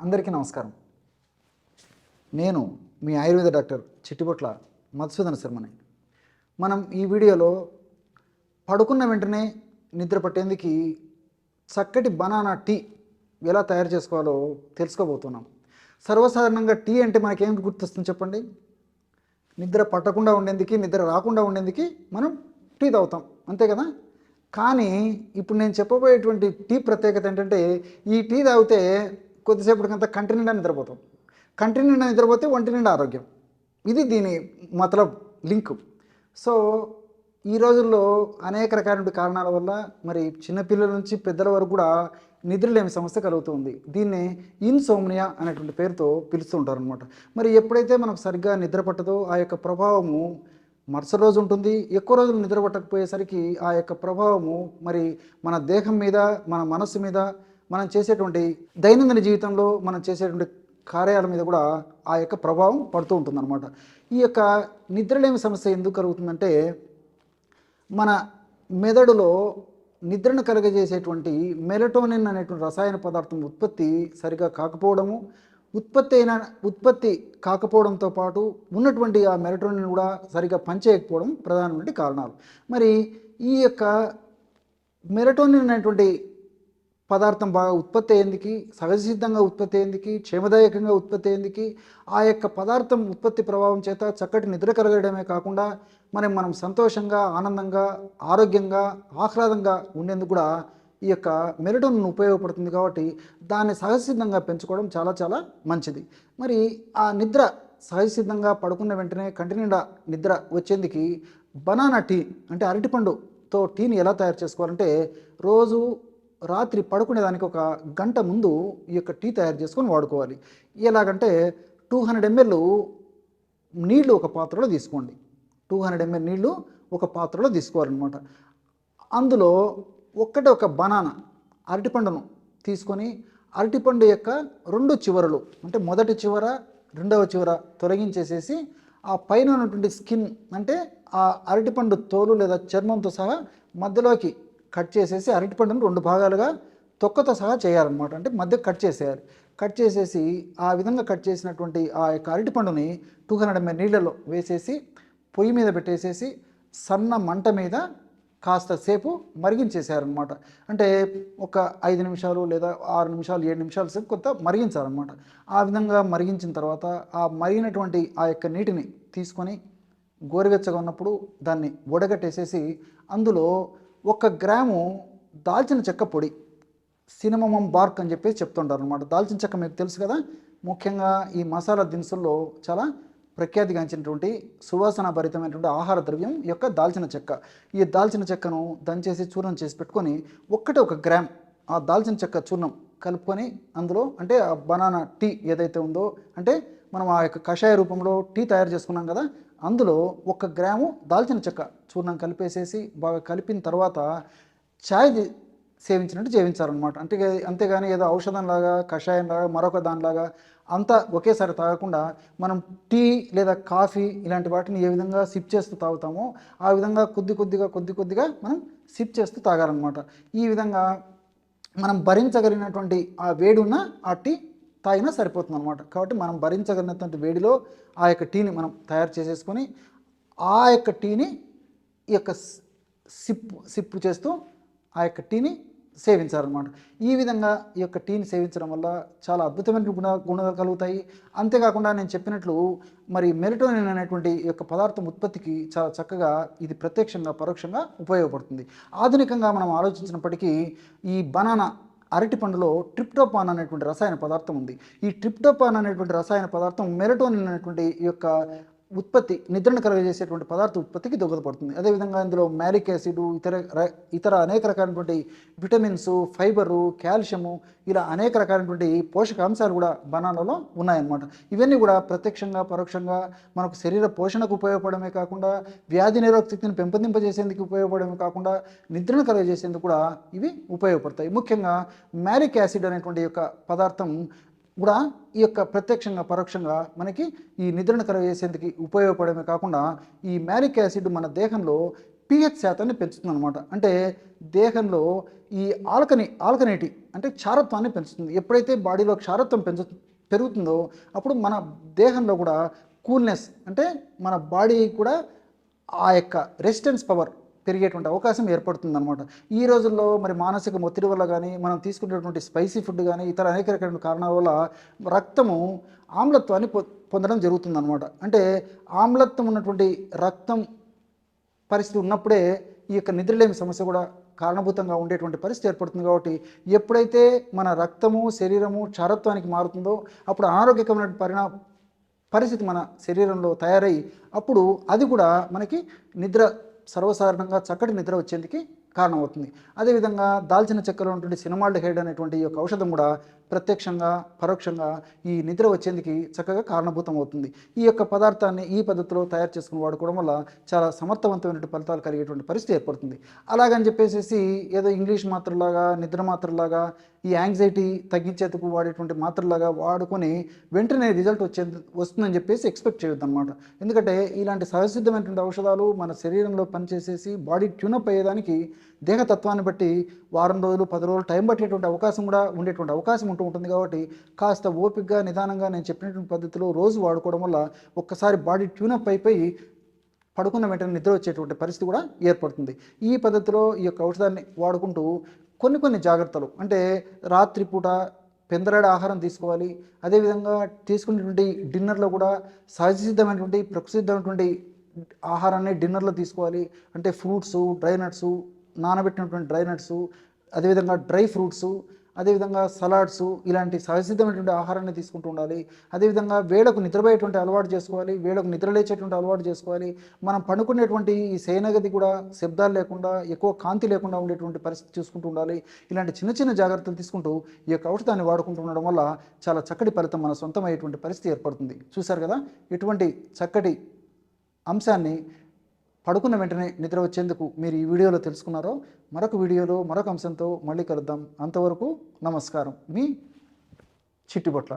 అందరికీ నమస్కారం. నేను మీ ఆయుర్వేద డాక్టర్ చిట్టిబొట్ల మధుసూదన శర్మని. మనం ఈ వీడియోలో పడుకున్న వెంటనే నిద్ర పట్టేందుకు చక్కటి బనానా టీ ఎలా తయారు చేసుకోవాలో తెలుసుకోబోతున్నాం. సర్వసాధారణంగా టీ అంటే మనకేం గుర్తొస్తుంది చెప్పండి? నిద్ర పట్టకుండా ఉండేందుకు, నిద్ర రాకుండా ఉండేందుకు మనం టీ తాగుతాం, అంతే కదా? కానీ ఇప్పుడు నేను చెప్పబోయేటువంటి టీ ప్రత్యేకత ఏంటంటే, ఈ టీ తాగితే కొద్దిసేపటికంతా కంటి నిండా నిద్రపోతాం. కంటి నిండా నిద్రపోతే ఒంటి నిండా ఆరోగ్యం. ఇది దీని మతలబ్ లింక్. సో ఈ రోజుల్లో అనేక రకాల కారణాల వల్ల మరి చిన్నపిల్లల నుంచి పెద్దల వరకు కూడా నిద్రలేమి సమస్య కలుగుతుంది. దీన్నే ఇన్సోమ్నియా అనేటువంటి పేరుతో పిలుస్తూ ఉంటారు అనమాట. మరి ఎప్పుడైతే మనకు సరిగ్గా నిద్ర పట్టదో ఆ యొక్క ప్రభావము మరుసటి రోజు ఉంటుంది. ఎక్కువ రోజులు నిద్ర పట్టకపోయేసరికి ఆ యొక్క ప్రభావము మరి మన దేహం మీద, మన మనస్సు మీద, మనం చేసేటువంటి దైనందిన జీవితంలో మనం చేసేటువంటి కార్యాల మీద కూడా ఆ యొక్క ప్రభావం పడుతూ ఉంటుందన్నమాట. ఈ యొక్క నిద్రలేమి సమస్య ఎందుకు కలుగుతుందంటే, మన మెదడులో నిద్రను కలుగజేసేటువంటి మెలటోనిన్ అనేటువంటి రసాయన పదార్థం ఉత్పత్తి సరిగా కాకపోవడము, ఉత్పత్తి కాకపోవడంతో పాటు ఉన్నటువంటి ఆ మెలటోనిన్ కూడా సరిగా పనిచేయకపోవడం ప్రధానమైన కారణాలు. మరి ఈ యొక్క మెలటోనిన్ అనేటువంటి పదార్థం బాగా ఉత్పత్తి అయ్యేందుకు, సహజ సిద్ధంగా ఉత్పత్తి అయ్యేందుకు, క్షేమదాయకంగా ఉత్పత్తి అయ్యేందుకు ఆ యొక్క పదార్థం ఉత్పత్తి ప్రభావం చేత చక్కటి నిద్ర కలగడమే కాకుండా మనం సంతోషంగా, ఆనందంగా, ఆరోగ్యంగా, ఆహ్లాదంగా ఉండేందుకు కూడా ఈ యొక్క మెలటోనిన్ ఉపయోగపడుతుంది. కాబట్టి దాన్ని సహజసిద్ధంగా పెంచుకోవడం చాలా చాలా మంచిది. మరి ఆ నిద్ర సహజసిద్ధంగా పడుకున్న వెంటనే కంటి నిండా నిద్ర వచ్చేందుకు బనానా టీ అంటే అరటిపండుతో టీని ఎలా తయారు చేసుకోవాలంటే, రోజు రాత్రి పడుకునేదానికి ఒక గంట ముందు ఈ యొక్క టీ తయారు చేసుకొని వాడుకోవాలి. ఎలాగంటే 200 ml నీళ్లు ఒక పాత్రలో తీసుకోండి. 200 ml నీళ్లు ఒక పాత్రలో తీసుకోవాలన్నమాట. అందులో ఒక బనానా అరటిపండును తీసుకొని, అరటిపండు యొక్క 2 చివరలు అంటే మొదటి చివర, రెండవ చివర తొలగించేసేసి ఆ పైన ఉన్నటువంటి స్కిన్ అంటే ఆ అరటిపండు తోలు లేదా చర్మంతో సహా మధ్యలోకి కట్ చేసేసి అరటిపండును 2 భాగాలుగా తొక్కతో సహా చేయాలన్నమాట. అంటే మధ్య కట్ చేసేయాలి. కట్ చేసేసి ఆ విధంగా కట్ చేసినటువంటి ఆ యొక్క అరటిపండుని 200 ml నీళ్ళలో వేసేసి పొయ్యి మీద పెట్టేసేసి సన్న మంట మీద కాస్త సేపు మరిగించేసారనమాట. అంటే ఒక 5 నిమిషాలు లేదా 6 నిమిషాలు 7 నిమిషాల సేపు కొంత మరిగించాలన్నమాట. ఆ విధంగా మరిగించిన తర్వాత ఆ మరిగినటువంటి ఆ యొక్క నీటిని తీసుకొని గోరువెచ్చగా ఉన్నప్పుడు దాన్ని వడగట్టేసేసి అందులో 1 గ్రాము దాల్చిన చెక్క పొడి, సినమమం బార్క్ అని చెప్పేసి చెప్తుంటారు అనమాట. దాల్చిన చెక్క మీకు తెలుసు కదా, ముఖ్యంగా ఈ మసాలా దినుసుల్లో చాలా ప్రఖ్యాతిగాంచినటువంటి సువాసన భరితమైనటువంటి ఆహార ద్రవ్యం ఈ యొక్క దాల్చిన చెక్క. ఈ దాల్చిన చెక్కను దంచేసి చూర్ణం చేసి పెట్టుకొని 1 గ్రామ్ ఆ దాల్చిన చెక్క చూర్ణం కలుపుకొని అందులో అంటే ఆ బనానా టీ ఏదైతే ఉందో, అంటే మనం ఆ యొక్క కషాయ రూపంలో టీ తయారు చేసుకున్నాం కదా, అందులో 1 గ్రాము దాల్చిన చెక్క చూర్ణం కలిపేసేసి బాగా కలిపిన తర్వాత ఛాయ్ సేవించినట్టు సేవించాలన్నమాట. అంతేగాని ఏదో ఔషధంలాగా, కషాయంలాగా, మరొక దానిలాగా అంతా ఒకేసారి తాగకుండా మనం టీ లేదా కాఫీ ఇలాంటి వాటిని ఏ విధంగా సిప్ చేస్తూ తాగుతామో ఆ విధంగా కొద్ది కొద్దిగా మనం సిప్ చేస్తూ తాగాలన్నమాట. ఈ విధంగా మనం భరించగలిగినటువంటి ఆ వేడి ఉన్న ఆ టీ తాగినా సరిపోతుంది అనమాట. కాబట్టి మనం భరించగలిగినటువంటి వేడిలో ఆ యొక్క టీని మనం తయారు చేసేసుకొని ఆ యొక్క టీని ఈ యొక్క సిప్పు చేస్తూ ఆ యొక్క టీని సేవించాలన్నమాట. ఈ విధంగా ఈ యొక్క టీని సేవించడం వల్ల చాలా అద్భుతమైన గుణాలు కలుగుతాయి. అంతేకాకుండా నేను చెప్పినట్లు మరి మెలటోనిన్ అనేటువంటి ఈ యొక్క పదార్థం ఉత్పత్తికి చాలా చక్కగా ఇది ప్రత్యక్షంగా పరోక్షంగా ఉపయోగపడుతుంది. ఆధునికంగా మనం ఆలోచించినప్పటికీ ఈ బనానా అరటిపండులో ట్రిప్టోపాన్ అనేటువంటి రసాయన పదార్థం ఉంది. ఈ ట్రిప్టోపాన్ అనేటువంటి రసాయన పదార్థం మెలటోనిన్ అనేటువంటి ఈ యొక్క నిద్రను కలుగజేసేటువంటి పదార్థ ఉత్పత్తికి దోహదపడుతుంది. అదేవిధంగా ఇందులో మ్యాలిక్ యాసిడ్, ఇతర అనేక రకాలైనటువంటి విటమిన్స్, ఫైబరు, కాల్షియము ఇలా అనేక రకాలైనటువంటి పోషకాంశాలు కూడా బనానాలో ఉన్నాయన్నమాట. ఇవన్నీ కూడా ప్రత్యక్షంగా పరోక్షంగా మనకు శరీర పోషణకు ఉపయోగపడమే కాకుండా, వ్యాధి నిరోధక శక్తిని పెంపొందింపజేసేందుకు ఉపయోగపడమే కాకుండా, నిద్రను కలుగజేసేందుకు కూడా ఇవి ఉపయోగపడతాయి. ముఖ్యంగా మ్యాలిక్ యాసిడ్ అనేటువంటి యొక్క పదార్థం కూడా ఈ యొక్క ప్రత్యక్షంగా పరోక్షంగా మనకి ఈ నిద్రను కలుగజేసేందుకు ఉపయోగపడమే కాకుండా, ఈ మ్యాలిక్ యాసిడ్ మన దేహంలో pH శాతాన్ని పెంచుతుంది అనమాట. అంటే దేహంలో ఈ ఆల్కనేటి అంటే క్షారత్వాన్ని పెంచుతుంది. ఎప్పుడైతే బాడీలో క్షారత్వం పెరుగుతుందో అప్పుడు మన దేహంలో కూడా కూల్నెస్ అంటే మన బాడీ కూడా ఆ యొక్క రెసిస్టెన్స్ పవర్ పెరిగేటువంటి అవకాశం ఏర్పడుతుందన్నమాట. ఈ రోజుల్లో మరి మానసిక ఒత్తిడి వల్ల కానీ, మనం తీసుకునేటువంటి స్పైసీ ఫుడ్ కానీ, ఇతర అనేక రకమైన కారణాల వల్ల రక్తము ఆమ్లత్వాన్ని పొందడం జరుగుతుందన్నమాట. అంటే ఆమ్లత్వం ఉన్నటువంటి రక్తం పరిస్థితి ఉన్నప్పుడే ఈ యొక్క నిద్రలేమి సమస్య కూడా కారణభూతంగా ఉండేటువంటి పరిస్థితి ఏర్పడుతుంది. కాబట్టి ఎప్పుడైతే మన రక్తము శరీరము క్షారత్వానికి మారుతుందో అప్పుడు అనారోగ్యకరమైన పరిస్థితి మన శరీరంలో తయారై అప్పుడు అది కూడా మనకి నిద్ర సర్వసాధారణంగా చక్కటి నిద్ర వచ్చేందుకు కారణమవుతుంది. అదేవిధంగా దాల్చిన చెక్కలో ఉన్నటువంటి సినమాల్డిహైడ్ అనేటువంటి ఈ యొక్క ఔషధం కూడా ప్రత్యక్షంగా పరోక్షంగా ఈ నిద్ర వచ్చేందుకు చక్కగా కారణభూతం అవుతుంది. ఈ యొక్క పదార్థాన్ని ఈ పద్ధతిలో తయారు చేసుకుని వాడుకోవడం వల్ల చాలా సమర్థవంతమైన ఫలితాలు కలిగేటువంటి పరిస్థితి ఏర్పడుతుంది. అలాగని చెప్పేసి ఏదో ఇంగ్లీష్ మాత్రలాగా నిద్ర మాత్రలాగా ఈ యాంగ్జైటీ తగ్గించేందుకు వాడేటువంటి మాత్రలాగా వాడుకొని వెంటనే రిజల్ట్ వస్తుందని చెప్పేసి ఎక్స్పెక్ట్ చేయొద్దు అనమాట. ఎందుకంటే ఇలాంటి సహజసిద్ధమైనటువంటి ఔషధాలు మన శరీరంలో పనిచేసేసి బాడీ ట్యూనప్ అయ్యేదానికి దేహతత్వాన్ని బట్టి వారం రోజులు 10 రోజులు టైం పట్టేటువంటి అవకాశం కూడా ఉండేటువంటి అవకాశం ఉంటుంది. కాబట్టి కాస్త ఓపికగా నిదానంగా నేను చెప్పినటువంటి పద్ధతిలో రోజు వాడుకోవడం వల్ల ఒక్కసారి బాడీ ట్యూనప్ అయిపోయి పడుకున్న వెంటనే నిద్ర వచ్చేటువంటి పరిస్థితి కూడా ఏర్పడుతుంది. ఈ పద్ధతిలో ఈ యొక్క ఔషధాన్ని వాడుకుంటూ కొన్ని జాగ్రత్తలు అంటే రాత్రిపూట పెందరాడ ఆహారం తీసుకోవాలి. అదేవిధంగా తీసుకునేటువంటి డిన్నర్లో కూడా సహజసిద్ధమైనటువంటి ప్రకృతిసిద్ధమైనటువంటి ఆహారాన్ని డిన్నర్లో తీసుకోవాలి. అంటే ఫ్రూట్సు, డ్రై నట్సు, నానబెట్టినటువంటి డ్రై నట్సు, అదేవిధంగా డ్రై ఫ్రూట్సు, అదేవిధంగా సలాడ్సు ఇలాంటి సహజసిద్ధమైనటువంటి ఆహారాన్ని తీసుకుంటూ ఉండాలి. అదేవిధంగా వేళకు నిద్రపోయేటువంటి అలవాటు చేసుకోవాలి, వేళకు నిద్రలేచేటువంటి అలవాటు చేసుకోవాలి. మనం పడుకునేటువంటి ఈ శయనగది కూడా శబ్దాలు లేకుండా ఎక్కువ కాంతి లేకుండా ఉండేటువంటి పరిస్థితి చూసుకుంటూ ఉండాలి. ఇలాంటి చిన్న జాగ్రత్తలు తీసుకుంటూ ఈ యొక్క ఔషధాన్ని వాడుకుంటూ ఉండడం వల్ల చాలా చక్కటి ఫలితం మన సొంతమయ్యేటువంటి పరిస్థితి ఏర్పడుతుంది. చూశారు కదా, ఇటువంటి చక్కటి అంశాన్ని పడుకున్న వెంటనే నిద్ర వచ్చేందుకు మీరు ఈ వీడియోలో తెలుసుకున్నారో మరొక వీడియోలో మరొక అంశంతో మళ్ళీ కలుద్దాం. అంతవరకు నమస్కారం. మీ చిట్టిబొట్ల.